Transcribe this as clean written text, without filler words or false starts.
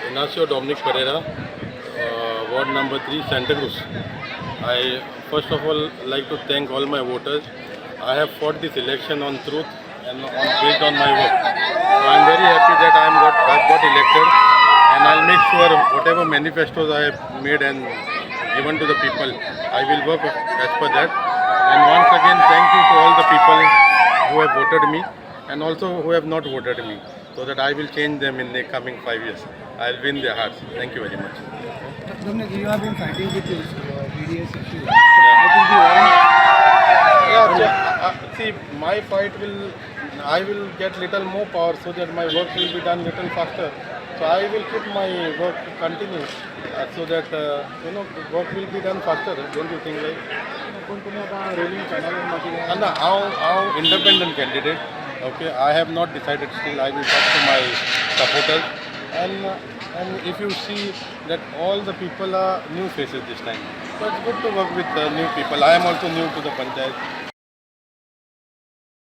Inacio Pereira, Ward number 3, Santa Cruz. I first of all like to thank all my voters. I have fought this election on truth and based on my work. So I am very happy that I've got elected, and I'll make sure whatever manifestos I have made and given to the people, I will work as per that. And once again, thank you to all the people who have voted me and also who have not voted me, so that I will change them in the coming 5 years. I'll win their hearts. Thank you very much. Dominic, you have been fighting with this BDS issue. See, my fight I will get little more power so that my work will be done little faster. So I will keep my work continue so that work will be done faster. Don't you think like? And how independent candidate. Okay, I have not decided still. I will talk to my supporters, and if you see that all the people are new faces this time, so it's good to work with new people. I am also new to the Panchayat.